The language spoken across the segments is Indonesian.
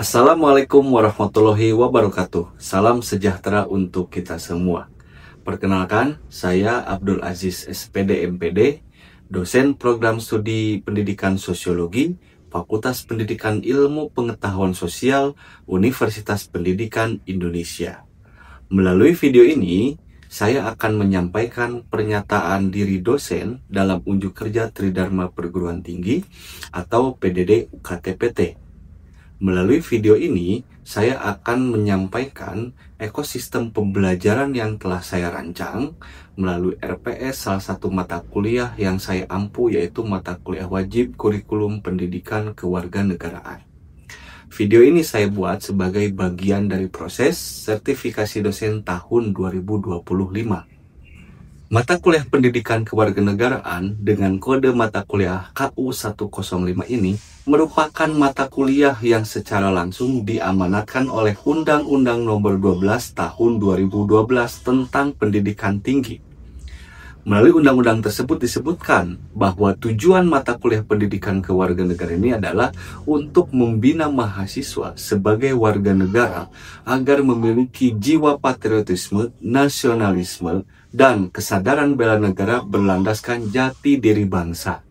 Assalamualaikum warahmatullahi wabarakatuh. Salam sejahtera untuk kita semua. Perkenalkan, saya Abdul Aziz SPD MPD, dosen program studi pendidikan sosiologi, Fakultas Pendidikan Ilmu Pengetahuan Sosial, Universitas Pendidikan Indonesia. Melalui video ini, saya akan menyampaikan pernyataan diri dosen dalam unjuk kerja Tridharma Perguruan Tinggi atau PDD UKT-PT. Melalui video ini, saya akan menyampaikan ekosistem pembelajaran yang telah saya rancang melalui RPS salah satu mata kuliah yang saya ampu, yaitu mata kuliah wajib kurikulum pendidikan kewarganegaraan. Video ini saya buat sebagai bagian dari proses sertifikasi dosen tahun 2025. Mata kuliah pendidikan kewarganegaraan dengan kode mata kuliah KU105 ini merupakan mata kuliah yang secara langsung diamanatkan oleh Undang-Undang Nomor 12 Tahun 2012 tentang Pendidikan Tinggi. Melalui undang-undang tersebut disebutkan bahwa tujuan mata kuliah pendidikan kewarganegaraan ini adalah untuk membina mahasiswa sebagai warga negara agar memiliki jiwa patriotisme, nasionalisme, dan kesadaran bela negara berlandaskan jati diri bangsa.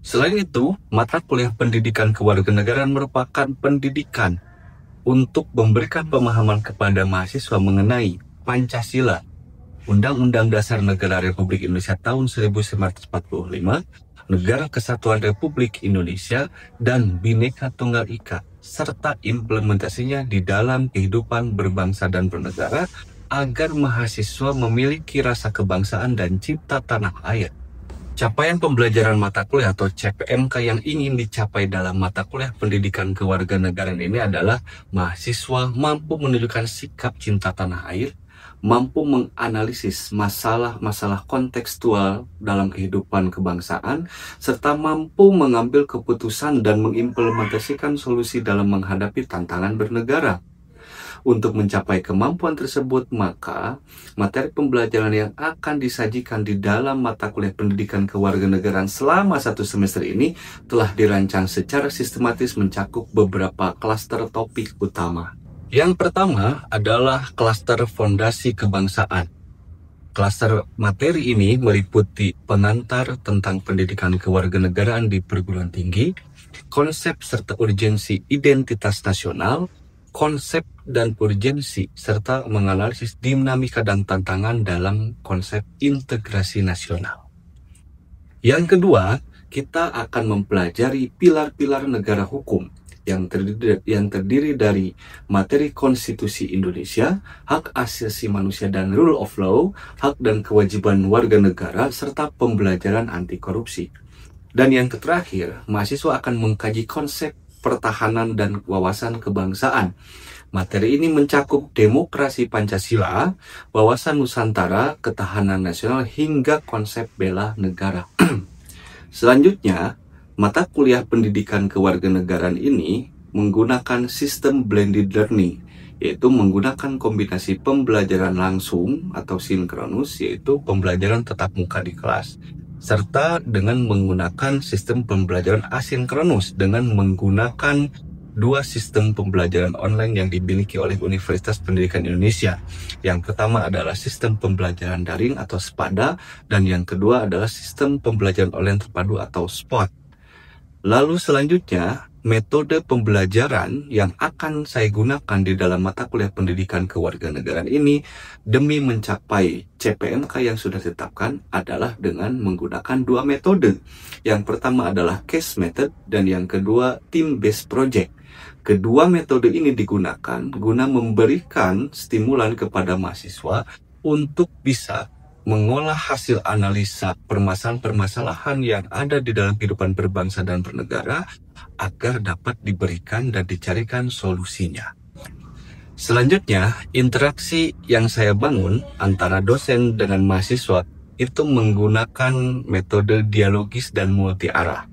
Selain itu, mata kuliah pendidikan kewarganegaraan merupakan pendidikan untuk memberikan pemahaman kepada mahasiswa mengenai Pancasila, Undang-Undang Dasar Negara Republik Indonesia tahun 1945, Negara Kesatuan Republik Indonesia, dan Bhinneka Tunggal Ika, serta implementasinya di dalam kehidupan berbangsa dan bernegara agar mahasiswa memiliki rasa kebangsaan dan cinta tanah air. Capaian pembelajaran mata kuliah atau CPMK yang ingin dicapai dalam mata kuliah pendidikan kewarganegaraan ini adalah mahasiswa mampu menunjukkan sikap cinta tanah air, mampu menganalisis masalah-masalah kontekstual dalam kehidupan kebangsaan, serta mampu mengambil keputusan dan mengimplementasikan solusi dalam menghadapi tantangan bernegara. Untuk mencapai kemampuan tersebut, maka materi pembelajaran yang akan disajikan di dalam mata kuliah pendidikan kewarganegaraan selama 1 semester ini telah dirancang secara sistematis mencakup beberapa klaster topik utama. Yang pertama adalah klaster fondasi kebangsaan. Klaster materi ini meliputi pengantar tentang pendidikan kewarganegaraan di perguruan tinggi, konsep serta urgensi identitas nasional, konsep dan urgensi, serta menganalisis dinamika dan tantangan dalam konsep integrasi nasional. Yang kedua, kita akan mempelajari pilar-pilar negara hukum yang terdiri dari materi konstitusi Indonesia, hak asasi manusia dan rule of law, hak dan kewajiban warga negara, serta pembelajaran anti korupsi. Dan yang terakhir, mahasiswa akan mengkaji konsep pertahanan dan wawasan kebangsaan. Materi ini mencakup demokrasi Pancasila, wawasan Nusantara, ketahanan nasional, hingga konsep bela negara. Selanjutnya, mata kuliah pendidikan kewarganegaraan ini menggunakan sistem blended learning, yaitu menggunakan kombinasi pembelajaran langsung atau sinkronus, yaitu pembelajaran tatap muka di kelas, serta dengan menggunakan sistem pembelajaran asinkronus dengan menggunakan dua sistem pembelajaran online yang dimiliki oleh Universitas Pendidikan Indonesia. Yang pertama adalah sistem pembelajaran daring atau SPADA, dan yang kedua adalah sistem pembelajaran online terpadu atau SPOT. Lalu selanjutnya, metode pembelajaran yang akan saya gunakan di dalam mata kuliah pendidikan kewarganegaraan ini demi mencapai CPMK yang sudah ditetapkan adalah dengan menggunakan dua metode. Yang pertama adalah case method dan yang kedua team based project. Kedua metode ini digunakan guna memberikan stimulan kepada mahasiswa untuk bisa mengolah hasil analisa permasalahan-permasalahan yang ada di dalam kehidupan berbangsa dan bernegara agar dapat diberikan dan dicarikan solusinya. Selanjutnya, interaksi yang saya bangun antara dosen dengan mahasiswa itu menggunakan metode dialogis dan multi arah.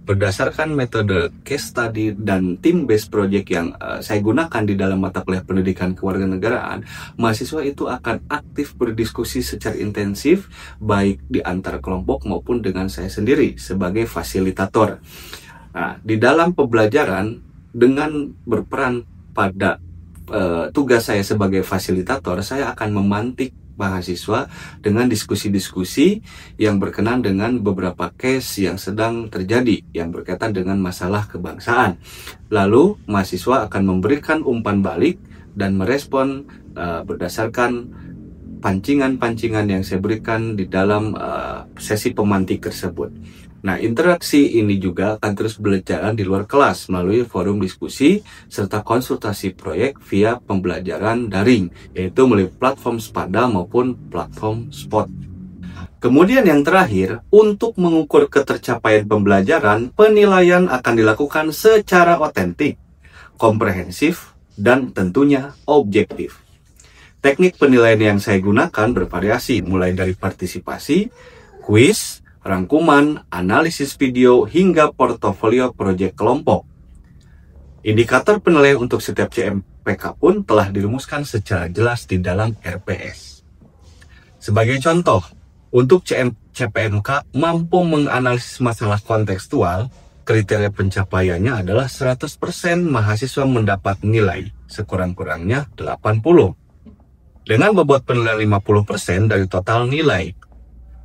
Berdasarkan metode case study dan team-based project yang saya gunakan di dalam mata kuliah pendidikan kewarganegaraan, mahasiswa itu akan aktif berdiskusi secara intensif, baik di antar kelompok maupun dengan saya sendiri sebagai fasilitator. Nah, di dalam pembelajaran, dengan berperan pada tugas saya sebagai fasilitator, saya akan memantik mahasiswa dengan diskusi-diskusi yang berkenan dengan beberapa case yang sedang terjadi yang berkaitan dengan masalah kebangsaan. Lalu mahasiswa akan memberikan umpan balik dan merespon berdasarkan pancingan-pancingan yang saya berikan di dalam sesi pemantik tersebut. Nah, interaksi ini juga akan terus berjalan di luar kelas melalui forum diskusi serta konsultasi proyek via pembelajaran daring, yaitu melalui platform Spada maupun platform Spot. Kemudian yang terakhir, untuk mengukur ketercapaian pembelajaran, penilaian akan dilakukan secara otentik, komprehensif, dan tentunya objektif. Teknik penilaian yang saya gunakan bervariasi, mulai dari partisipasi, kuis, rangkuman, analisis video, hingga portofolio proyek kelompok. Indikator penilaian untuk setiap CMPK pun telah dirumuskan secara jelas di dalam RPS. Sebagai contoh, untuk CPNK mampu menganalisis masalah kontekstual, kriteria pencapaiannya adalah 100% mahasiswa mendapat nilai, sekurang-kurangnya 80. Dengan bobot penilaian 50% dari total nilai.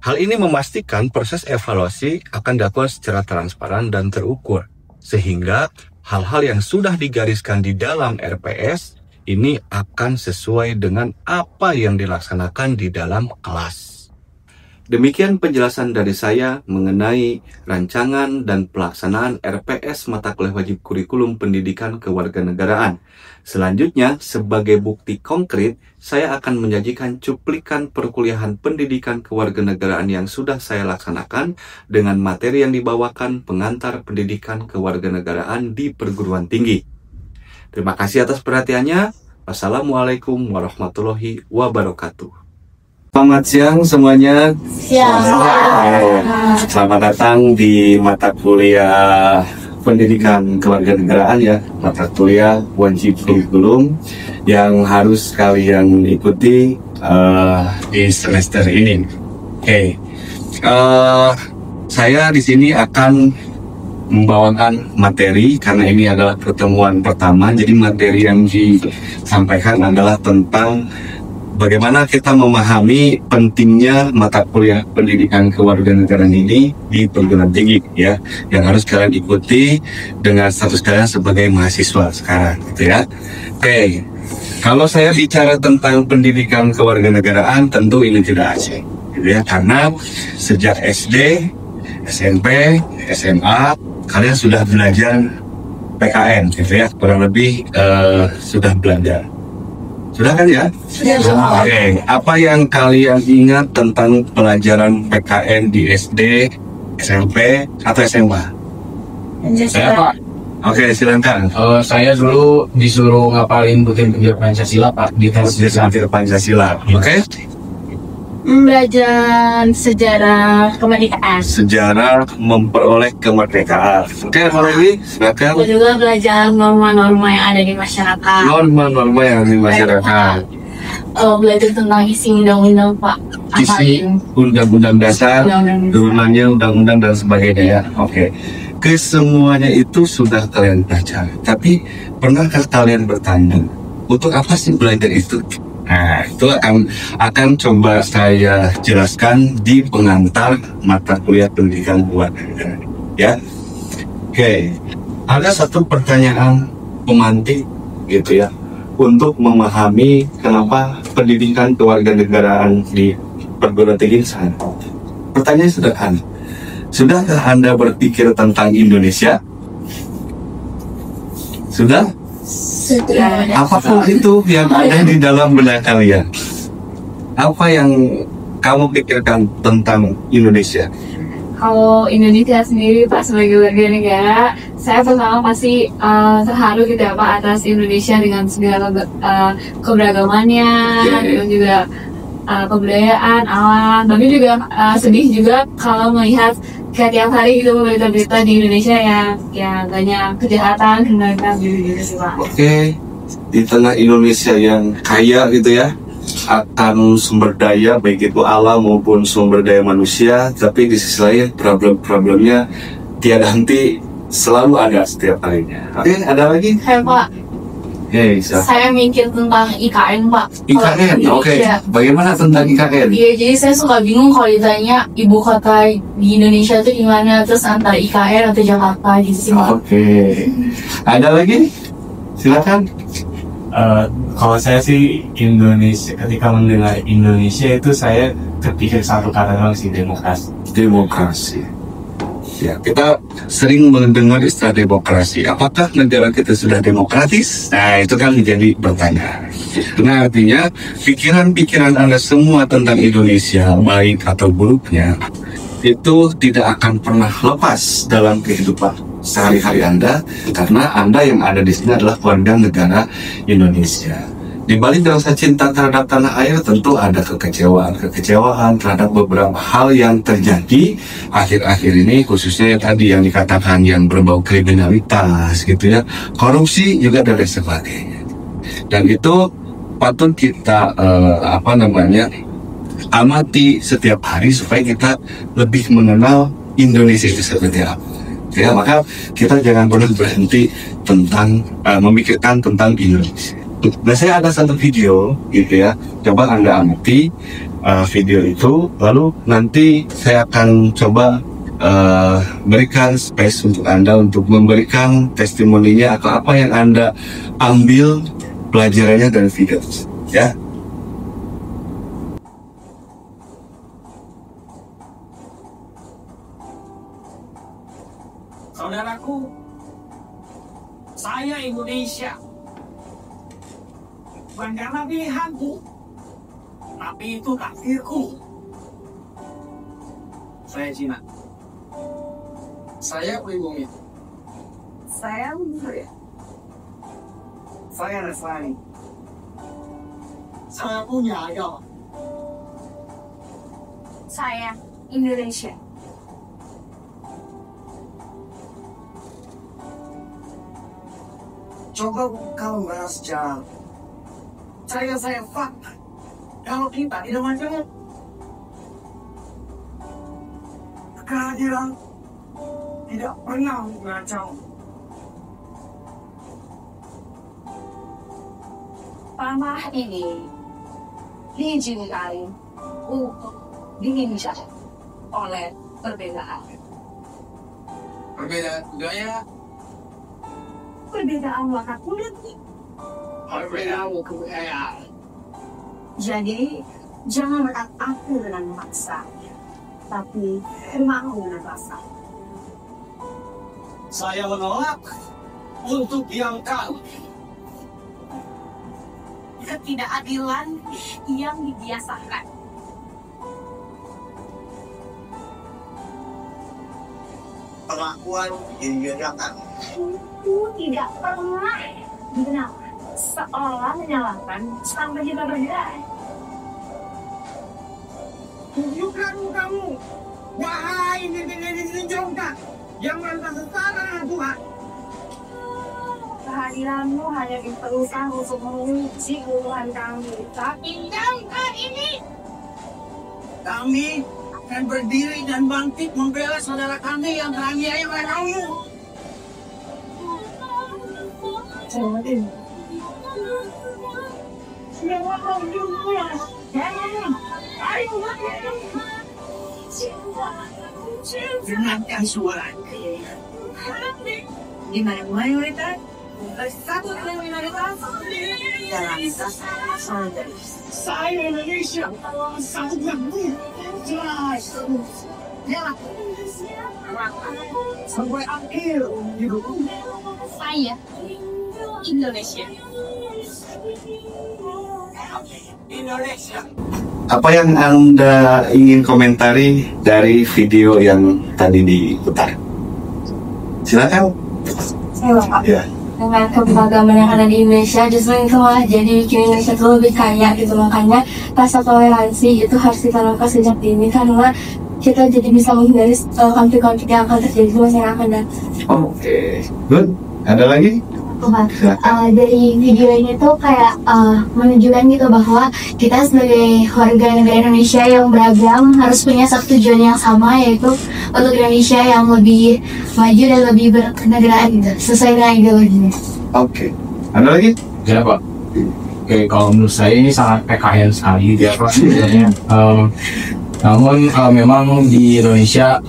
Hal ini memastikan proses evaluasi akan dilakukan secara transparan dan terukur, sehingga hal-hal yang sudah digariskan di dalam RPS ini akan sesuai dengan apa yang dilaksanakan di dalam kelas. Demikian penjelasan dari saya mengenai rancangan dan pelaksanaan RPS mata kuliah wajib kurikulum pendidikan kewarganegaraan. Selanjutnya, sebagai bukti konkret, saya akan menyajikan cuplikan perkuliahan pendidikan kewarganegaraan yang sudah saya laksanakan dengan materi yang dibawakan pengantar pendidikan kewarganegaraan di perguruan tinggi. Terima kasih atas perhatiannya. Wassalamualaikum warahmatullahi wabarakatuh. Selamat siang semuanya. Selamat datang di mata kuliah pendidikan kewarganegaraan ya, mata kuliah wajib kurikulum yang harus kalian ikuti di semester ini. Saya di sini akan membawakan materi karena ini adalah pertemuan pertama. Jadi materi yang disampaikan adalah tentang bagaimana kita memahami pentingnya mata kuliah pendidikan kewarganegaraan ini di perguruan tinggi ya, yang harus kalian ikuti dengan status kalian sebagai mahasiswa sekarang gitu ya. Kalau saya bicara tentang pendidikan kewarganegaraan tentu ini tidak asing gitu ya, karena sejak SD, SMP, SMA kalian sudah belajar PKN gitu ya, kurang lebih sudah belajar. Sudah kan ya? Sudah. Apa yang kalian ingat tentang pelajaran PKN di SD, SMP, atau SMA? Saya Pak. Silakan. Saya dulu disuruh ngapalin butir-butir Pancasila Pak di tes Butir Pancasila. Belajar sejarah kemerdekaan. Sejarah memperoleh kemerdekaan. Kalau ini silakan. Aku juga belajar norma-norma yang ada di masyarakat. Norma-norma yang ada di masyarakat. Belajar tentang isi undang-undang Pak. Isi undang-undang dasar, turunannya undang-undang dan sebagainya ya. Kesemuanya itu sudah kalian baca. Tapi pernahkah kalian bertanya, untuk apa sih belajar itu? Nah, itu akan coba saya jelaskan di pengantar mata kuliah pendidikan kewarganegaraan ya. Ada satu pertanyaan pemantik gitu ya, untuk memahami kenapa pendidikan kewarganegaraan di perguruan tinggi sana. Pertanyaan sederhana. Sudahkah Anda berpikir tentang Indonesia? Sudah? Apakah itu yang ada di dalam benak kalian? Apa yang kamu pikirkan tentang Indonesia? Kalau Indonesia sendiri Pak sebagai warga negara, saya pertama pasti terharu gitu ya Pak atas Indonesia dengan segala keberagamannya, dan juga kebudayaan, alam. Tapi juga sedih juga kalau melihat kayak tiap hari gitu berita-berita di Indonesia yang banyak kejahatan, kriminalitas gitu sih Pak. Di tengah Indonesia yang kaya gitu ya akan sumber daya, baik itu alam maupun sumber daya manusia, tapi di sisi lain problem-problemnya tiada henti selalu ada setiap harinya. Oke, ada lagi? Hai Pak, saya mikir tentang IKN Pak. IKN, oke. Iya. Bagaimana tentang IKN? Iya, jadi saya suka bingung kalau ditanya ibu kota di Indonesia itu di mana, terus antara IKN atau Jakarta gitu sih Pak. Oke. Ada lagi? Silakan. Kalau saya sih Indonesia, ketika mendengar Indonesia itu saya terpikir satu kata doang sih, demokrasi. Demokrasi. Ya, kita sering mendengar istilah demokrasi. Apakah negara kita sudah demokratis? Nah, itu kan menjadi pertanyaan. Nah, artinya pikiran-pikiran Anda semua tentang Indonesia, baik atau buruknya, itu tidak akan pernah lepas dalam kehidupan sehari-hari Anda, karena Anda yang ada di sini adalah warga negara Indonesia. Di balik rasa cinta terhadap tanah air tentu ada kekecewaan terhadap beberapa hal yang terjadi akhir-akhir ini, khususnya yang tadi yang dikatakan yang berbau kriminalitas gitu ya, korupsi juga dan lain sebagainya. Dan itu patut kita amati setiap hari supaya kita lebih mengenal Indonesia itu seperti apa. Ya, maka kita jangan pernah berhenti tentang memikirkan tentang Indonesia. Nah, saya ada satu video gitu ya, coba Anda amati video itu, lalu nanti saya akan coba berikan space untuk Anda untuk memberikan testimoninya atau apa yang Anda ambil pelajarannya dari video ya. Saudaraku, saya Indonesia. Bukan karena pilihanku, tapi itu takdirku. Saya Cina. Saya pribumi. Saya Korea. Saya Nasrani. Saya punya agama. Saya Indonesia. Coba kau bahas sejarah. Saya fakta. Kalau kita tidak majemuk, kehadiran tidak pernah mengacau. Tanah ini diizinkan untuk diinjak oleh perbedaan. Perbedaan budaya, Perbedaan warna kulit. perbedaan kebudayaan. Jadi, jangan menekan aku dengan memaksa, tapi mau dengan rasa. Saya menolak untuk diangkat. Ketidakadilan yang dibiasakan. Perlakuan yang dibedakan. Itu tidak pernah dibenarkan. Seolah menyalahkan sampai kita berbeda. Tunjukkan kamu, wahai netizen jongkak yang merasa setara dengan Tuhan. Kehadiranmu hanya diperlukan untuk menguji kelemahan kami. Tapi jangan ini. Kami akan berdiri dan bangkit membela saudara kami yang teraniaya oleh kamu. Dengarkan suara Di mana mayoritas bersatu dengan minoritas dalam solidaris. saya Indonesia sangat jelas sampai akhir hidup. Saya Indonesia. Indonesia. Apa yang Anda ingin komentari dari video yang tadi diputar? Silakan. Saya Bapak. Ya. Dengan keberagaman yang ada di Indonesia, justru itu malah jadi bikin Indonesia itu lebih kaya gitu. Makanya rasa toleransi itu harus ditanamkan sejak dini, karena kita jadi bisa menghindari konflik-konflik yang akan terjadi di masa yang akan datang. Oke, good. Ada lagi? Dari video ini tuh kayak menunjukkan gitu bahwa kita sebagai warga negara Indonesia yang beragam harus punya satu tujuan yang sama, yaitu untuk Indonesia yang lebih maju dan lebih berkenegaraan gitu, sesuai dengan ideologinya. Oke. Ada lagi? Ya Pak. Oke, kalau menurut saya ini sangat PKN sekali ya Pak sebenarnya. Namun memang di Indonesia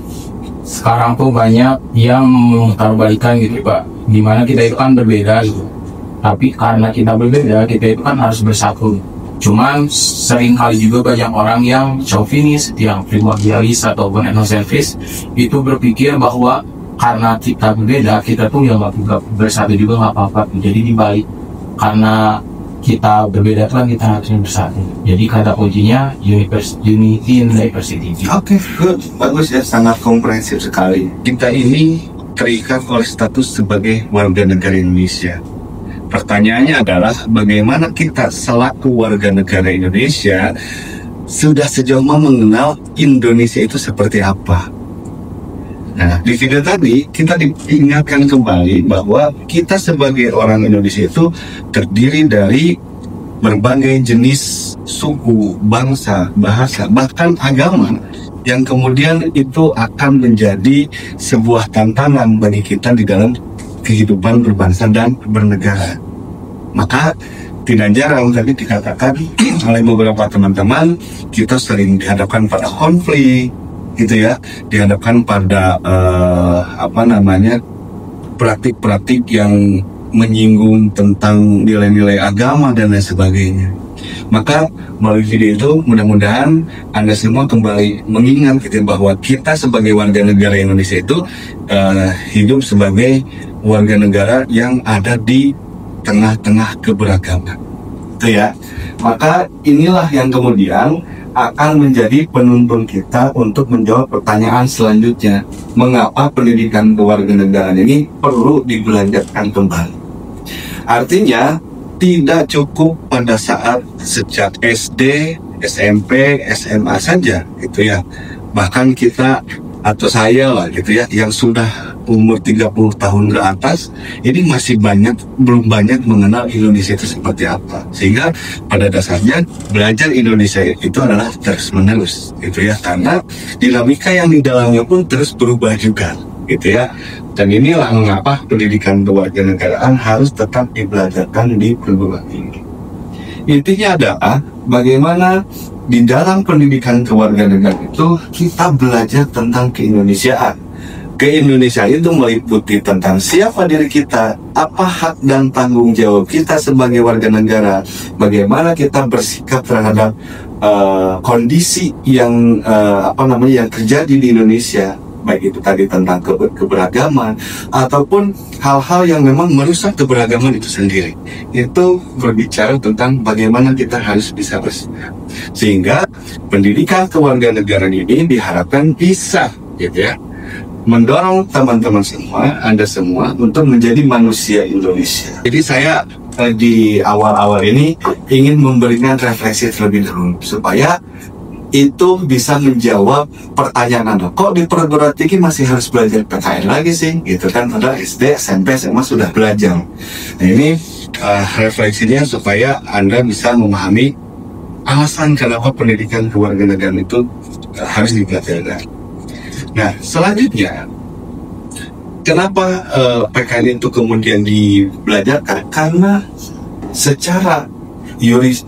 sekarang tuh banyak yang memutarbalikan gitu Pak, dimana kita itu kan berbeda gitu, tapi karena kita berbeda, kita itu kan harus bersatu. Cuman sering kali juga banyak orang yang chauvinis, yang primordialis ataupun etnosentris itu berpikir bahwa karena kita berbeda, kita tuh yang nggak bersatu juga nggak apa-apa. Jadi dibalik, karena kita berbeda kan kita harusnya bersatu. Jadi kata kuncinya unity in diversity. Oke, good. Bagus ya, sangat komprehensif sekali. Kita ini terikat oleh status sebagai warga negara Indonesia. Pertanyaannya adalah bagaimana kita selaku warga negara Indonesia sudah sejauh mana mengenal Indonesia itu seperti apa? Nah, di video tadi kita diingatkan kembali bahwa kita sebagai orang Indonesia itu terdiri dari berbagai jenis suku, bangsa, bahasa, bahkan agama, yang kemudian itu akan menjadi sebuah tantangan bagi kita di dalam kehidupan berbangsa dan bernegara. Maka tidak jarang tadi dikatakan oleh beberapa teman-teman, kita sering dihadapkan pada konflik, gitu ya, dihadapkan pada praktik-praktik yang menyinggung tentang nilai-nilai agama dan lain sebagainya. Maka melalui video itu mudah-mudahan Anda semua kembali mengingat gitu bahwa kita sebagai warga negara Indonesia itu hidup sebagai warga negara yang ada di tengah-tengah keberagaman, itu ya. Maka inilah yang kemudian akan menjadi penuntun kita untuk menjawab pertanyaan selanjutnya. Mengapa pendidikan kewarganegaraan ini perlu dibelanjakan kembali? Artinya, tidak cukup pada saat sejak SD, SMP, SMA saja, gitu ya. Bahkan kita atau saya lah gitu ya, yang sudah umur 30 tahun ke atas, ini masih belum banyak mengenal Indonesia itu seperti apa. Sehingga pada dasarnya belajar Indonesia itu adalah terus menerus gitu ya, karena dinamika yang di dalamnya pun terus berubah juga gitu ya. Dan inilah mengapa pendidikan kewarganegaraan harus tetap dibelajarkan di perguruan tinggi. Intinya adalah bagaimana di dalam pendidikan kewarganegaraan itu kita belajar tentang keindonesiaan. Keindonesiaan itu meliputi tentang siapa diri kita, apa hak dan tanggung jawab kita sebagai warga negara, bagaimana kita bersikap terhadap kondisi yang yang terjadi di Indonesia, baik itu tadi tentang keberagaman ataupun hal-hal yang memang merusak keberagaman itu sendiri. Itu berbicara tentang bagaimana kita harus bisa bersikap. Sehingga pendidikan kewarganegaraan ini diharapkan bisa gitu ya, mendorong teman-teman semua, Anda semua untuk menjadi manusia Indonesia. Jadi saya di awal-awal ini ingin memberikan refleksi terlebih dahulu supaya itu bisa menjawab pertanyaan Anda. Kok di perguruan tinggi masih harus belajar PKN lagi sih? Gitu kan, padahal SD, SMP, SMA sudah belajar. Nah ini refleksinya supaya Anda bisa memahami alasan kenapa pendidikan kewarganegaraan itu harus dipelajari. Nah, selanjutnya, kenapa PKN itu kemudian dibelajarkan? Karena secara yuridis,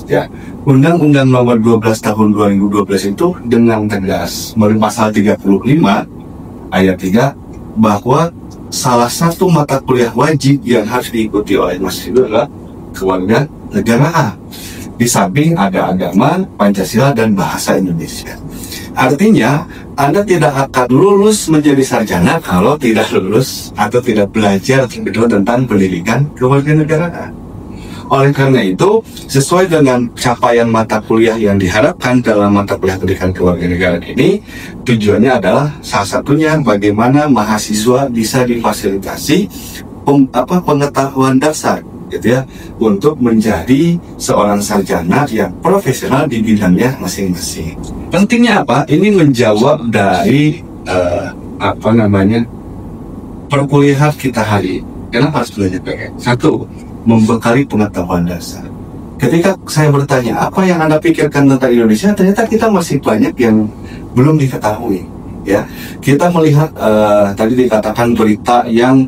ya, Undang-Undang Nomor 12 Tahun 2012 itu dengan tegas melalui pasal 35 ayat 3 bahwa salah satu mata kuliah wajib yang harus diikuti oleh mahasiswa adalah kewarganegaraan. Di samping ada agama, Pancasila, dan bahasa Indonesia. Artinya, Anda tidak akan lulus menjadi sarjana kalau tidak lulus atau tidak belajar tentang pendidikan kewarganegaraan. Oleh karena itu, sesuai dengan capaian mata kuliah yang diharapkan dalam mata kuliah pendidikan kewarganegaraan ini, tujuannya adalah salah satunya bagaimana mahasiswa bisa difasilitasi pengetahuan dasar gitu ya, untuk menjadi seorang sarjana yang profesional di bidangnya masing-masing. Pentingnya apa? Ini menjawab dari perkuliahan kita hari ini, kenapa harus belajar PKN? Satu, membekali pengetahuan dasar. Ketika saya bertanya, apa yang Anda pikirkan tentang Indonesia? Ternyata kita masih banyak yang belum diketahui. Ya, kita melihat tadi dikatakan berita yang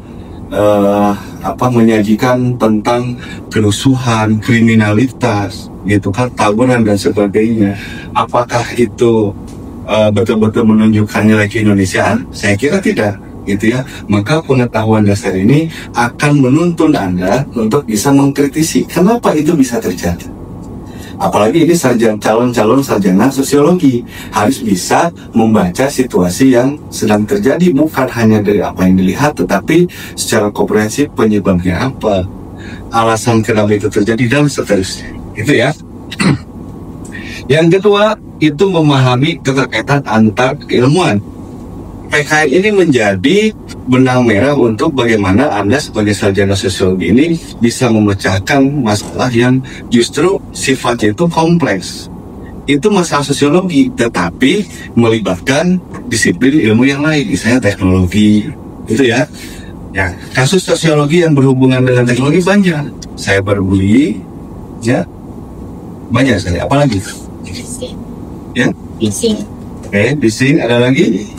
menyajikan tentang kerusuhan, kriminalitas, gitu kan, tawuran dan sebagainya. Apakah itu betul-betul menunjukkan nilai keindonesiaan? Saya kira tidak, gitu ya. Maka pengetahuan dasar ini akan menuntun Anda untuk bisa mengkritisi kenapa itu bisa terjadi. Apalagi ini calon sarjana sosiologi harus bisa membaca situasi yang sedang terjadi, bukan hanya dari apa yang dilihat, tetapi secara komprehensif penyebabnya apa, alasan kenapa itu terjadi, dan seterusnya. Itu ya. Yang kedua, itu memahami keterkaitan antar keilmuan. PKN ini menjadi benang merah untuk bagaimana Anda sebagai sarjana sosiologi ini bisa memecahkan masalah yang justru sifatnya itu kompleks. Itu masalah sosiologi, tetapi melibatkan disiplin ilmu yang lain, misalnya teknologi, itu ya. Ya, kasus sosiologi yang berhubungan dengan teknologi banyak. Cyberbullying, ya, banyak sekali. Apalagi? Ya, phishing. Oke, phishing, ada lagi?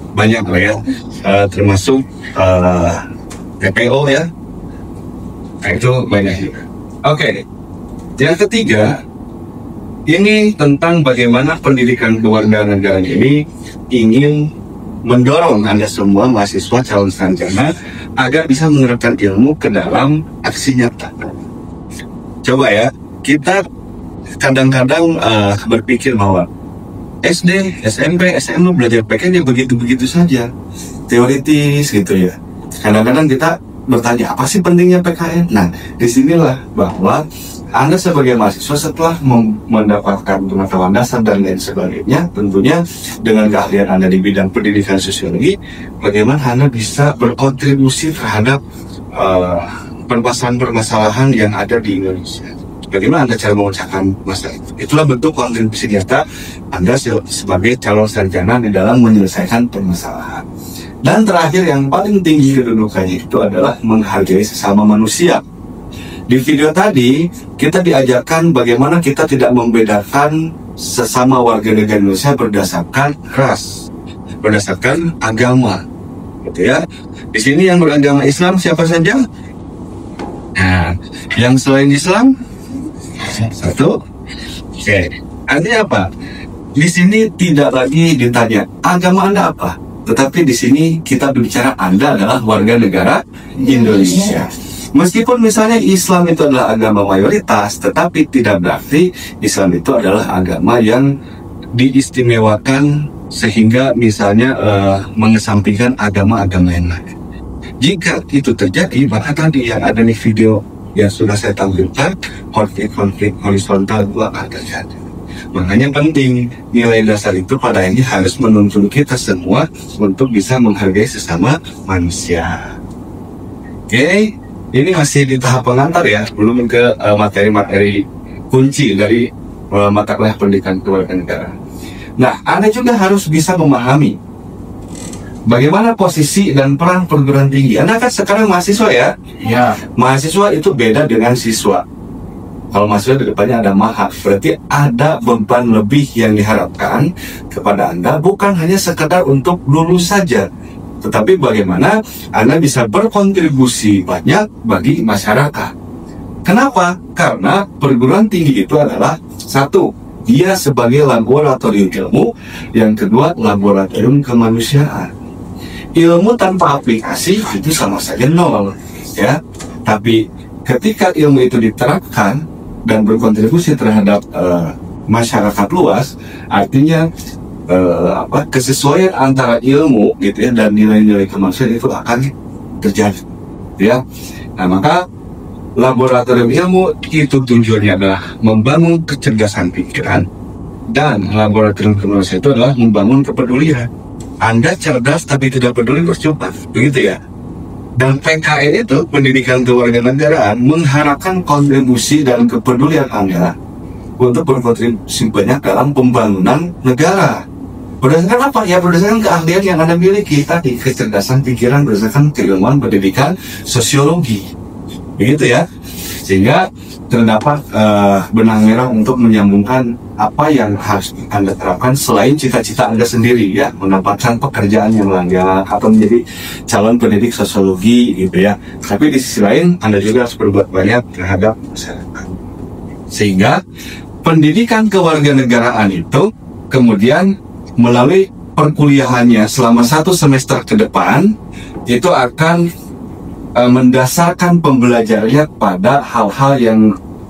Banyak lah ya, termasuk TPO ya. Nah, itu banyak juga. Oke, yang ketiga, ini tentang bagaimana pendidikan kewarganegaraan ini ingin mendorong Anda semua mahasiswa calon sarjana agar bisa menerapkan ilmu ke dalam aksi nyata. Coba ya, kita kadang-kadang berpikir bahwa SD, SMP, SMA belajar PKN ya begitu-begitu saja, teoritis gitu ya. Kadang-kadang kita bertanya, apa sih pentingnya PKN? Nah, disinilah bahwa Anda sebagai mahasiswa setelah mendapatkan pengetahuan dasar dan lain sebagainya, tentunya dengan keahlian Anda di bidang pendidikan sosiologi, bagaimana Anda bisa berkontribusi terhadap permasalahan-permasalahan yang ada di Indonesia. Bagaimana Anda cara memecahkan masalah itu? Itulah bentuk kontribusi nyata Anda sebagai calon sarjana di dalam menyelesaikan permasalahan. Dan terakhir, yang paling tinggi kedudukannya itu adalah menghargai sesama manusia. Di video tadi, kita diajarkan bagaimana kita tidak membedakan sesama warga negara Indonesia berdasarkan ras, berdasarkan agama, gitu ya. Di sini yang beragama Islam siapa saja? Nah, yang selain Islam? Satu. Oke. Artinya apa? Di sini tidak lagi ditanya agama Anda apa, tetapi di sini kita berbicara Anda adalah warga negara Indonesia. Meskipun misalnya Islam itu adalah agama mayoritas, tetapi tidak berarti Islam itu adalah agama yang diistimewakan sehingga misalnya mengesampingkan agama-agama yang lain. Jika itu terjadi, maka tadi yang ada di video yang sudah saya tampilkan, konflik-konflik horizontal itu akan terjadi. Makanya penting, nilai dasar itu pada akhirnya harus menuntun kita semua untuk bisa menghargai sesama manusia. Oke, ini masih di tahap pengantar ya, belum ke materi-materi kunci dari mata kuliah pendidikan kewarganegaraan. Nah, Anda juga harus bisa memahami bagaimana posisi dan peran perguruan tinggi. Anda kan sekarang mahasiswa ya? Ya. Mahasiswa itu beda dengan siswa. Kalau mahasiswa di depannya ada maha, berarti ada beban lebih yang diharapkan kepada Anda, bukan hanya sekedar untuk lulus saja, tetapi bagaimana Anda bisa berkontribusi banyak bagi masyarakat. Kenapa? Karena perguruan tinggi itu adalah satu, dia sebagai laboratorium ilmu, yang kedua laboratorium kemanusiaan. Ilmu tanpa aplikasi itu sama saja nol, ya. Tapi ketika ilmu itu diterapkan dan berkontribusi terhadap masyarakat luas, artinya kesesuaian antara ilmu gitu ya dan nilai-nilai kemanusiaan itu akan terjadi, ya. Nah, maka laboratorium ilmu itu tujuannya adalah membangun kecerdasan pikiran, dan laboratorium kemanusiaan itu adalah membangun kepedulian. Anda cerdas tapi tidak peduli, percuma, begitu ya. Dan PKN itu, pendidikan kewarganegaraan, mengharapkan kontribusi dan kepedulian Anda untuk berkontribusi banyak dalam pembangunan negara. Berdasarkan apa? Ya berdasarkan keahlian yang Anda miliki tadi, kecerdasan pikiran berdasarkan keilmuan pendidikan sosiologi. Begitu ya. Sehingga terdapat benang merah untuk menyambungkan apa yang harus Anda terapkan selain cita-cita Anda sendiri ya, mendapatkan pekerjaan yang layak atau menjadi calon pendidik sosiologi gitu ya. Tapi di sisi lain Anda juga harus berbuat banyak terhadap masyarakat. Sehingga pendidikan kewarganegaraan itu kemudian melalui perkuliahannya selama 1 semester ke depan itu akan mendasarkan pembelajarannya pada hal-hal yang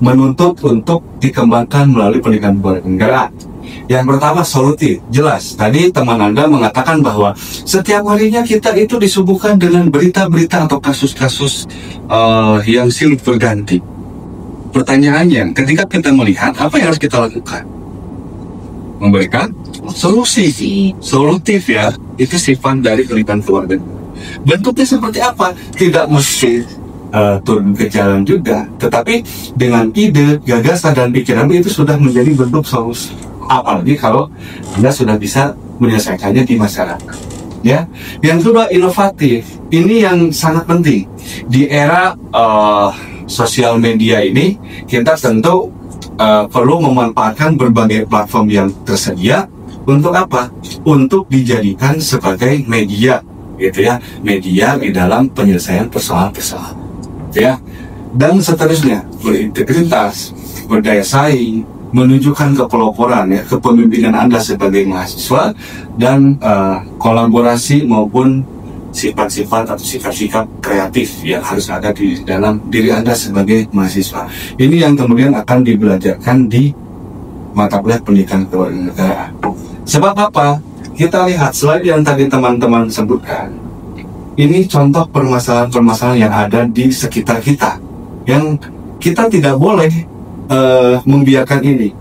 menuntut untuk dikembangkan melalui pendidikan kewarganegaraan. Yang pertama solutif, jelas. Tadi teman Anda mengatakan bahwa setiap harinya kita itu disuguhkan dengan berita-berita atau kasus-kasus yang silih berganti. Pertanyaannya, ketika kita melihat apa yang harus kita lakukan? Memberikan solusi, solutif ya, itu sifat dari pendidikan keluarga. Bentuknya seperti apa? Tidak mesti turun ke jalan juga, tetapi dengan ide, gagasan dan pikiran itu sudah menjadi bentuk solusi. Apalagi kalau Anda sudah bisa menyelesaikannya di masyarakat. Ya, yang kedua inovatif. Ini yang sangat penting di era sosial media ini. Kita tentu perlu memanfaatkan berbagai platform yang tersedia untuk apa? Untuk dijadikan sebagai media, gitu ya, media di dalam penyelesaian persoalan-persoalan, ya, dan seterusnya, berintegritas, berdaya saing, menunjukkan kepeloporan ya, kepemimpinan Anda sebagai mahasiswa dan kolaborasi maupun sifat-sifat atau sikap-sikap kreatif yang harus ada di dalam diri Anda sebagai mahasiswa. Ini yang kemudian akan dibelajarkan di mata kuliah pendidikan kewarganegaraan. Sebab apa? Kita lihat slide yang tadi teman-teman sebutkan. Ini contoh permasalahan-permasalahan yang ada di sekitar kita, yang kita tidak boleh membiarkan ini.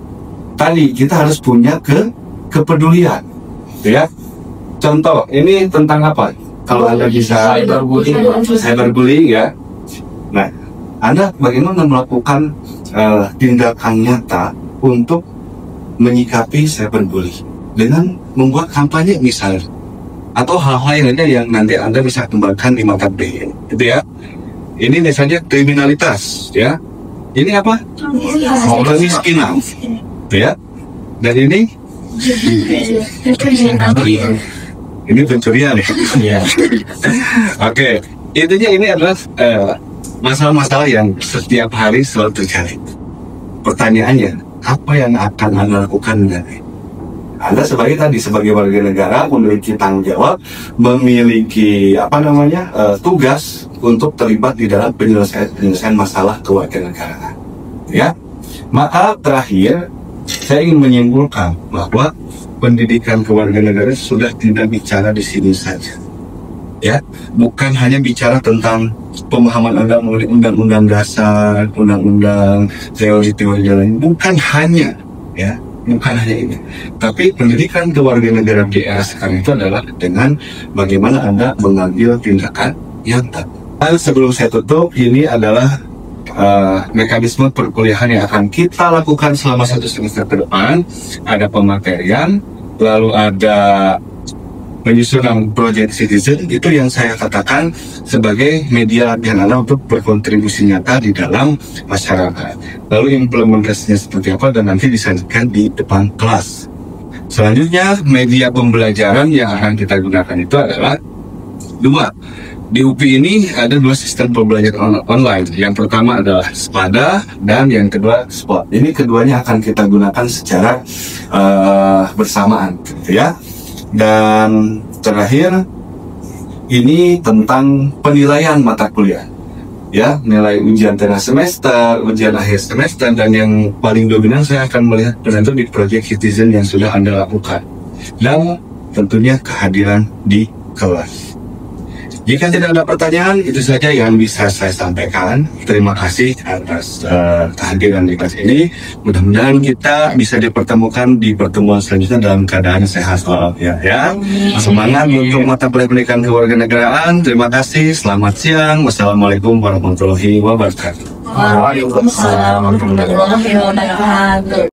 Tadi kita harus punya kepedulian, ya. Contoh ini tentang apa? Kalau Anda bisa cyberbullying ya. Nah, Anda bagaimana melakukan tindakan nyata untuk menyikapi cyberbullying dengan membuat kampanye misalnya, atau hal-hal lainnya yang nanti Anda bisa kembangkan di mata kuliah, gitu ya. Ini misalnya kriminalitas, ya. Ini apa? Kemiskinan, ya. Dan ini ini pencurian ya. Oke, intinya ini adalah masalah-masalah yang setiap hari selalu terjadi. Pertanyaannya, apa yang akan Anda lakukan nanti? Anda sebagai warga negara memiliki tanggung jawab, memiliki tugas untuk terlibat di dalam penyelesaian masalah kewarganegaraan. Ya, maka terakhir saya ingin menyimpulkan bahwa pendidikan kewarganegaraan sudah tidak bicara di sini saja, ya, bukan hanya bicara tentang pemahaman Anda melalui undang-undang dasar, undang-undang, teori-teori lain, bukan hanya, ya, bukan hanya ini, tapi pendidikan kewarganegaraan di era sekarang itu adalah dengan bagaimana Anda mengambil tindakan nyata. Dan sebelum saya tutup, ini adalah mekanisme perkuliahan yang akan kita lakukan selama 1 semester ke depan. Ada pematerian, lalu ada penyusunan project citizen, itu yang saya katakan sebagai media latihan Anda untuk berkontribusi nyata di dalam masyarakat. Lalu implementasinya seperti apa dan nanti disajikan di depan kelas. Selanjutnya media pembelajaran yang akan kita gunakan itu adalah 2. Di UPI ini ada 2 sistem pembelajaran online. Yang pertama adalah SPADA dan yang kedua SPOT. Ini keduanya akan kita gunakan secara bersamaan, gitu ya. Dan terakhir ini tentang penilaian mata kuliah, ya, nilai ujian tengah semester, ujian akhir semester, dan yang paling dominan saya akan melihat tentu di project citizen yang sudah Anda lakukan, dan tentunya kehadiran di kelas. Jika tidak ada pertanyaan, itu saja yang bisa saya sampaikan. Terima kasih atas kehadiran di kelas ini. Mudah-mudahan kita bisa dipertemukan di pertemuan selanjutnya dalam keadaan sehat walafiat, ya. Semangat untuk mata kuliah pendidikan kewarganegaraan. Terima kasih. Selamat siang. Wassalamualaikum warahmatullahi wabarakatuh. Waalaikumsalam warahmatullahi wabarakatuh.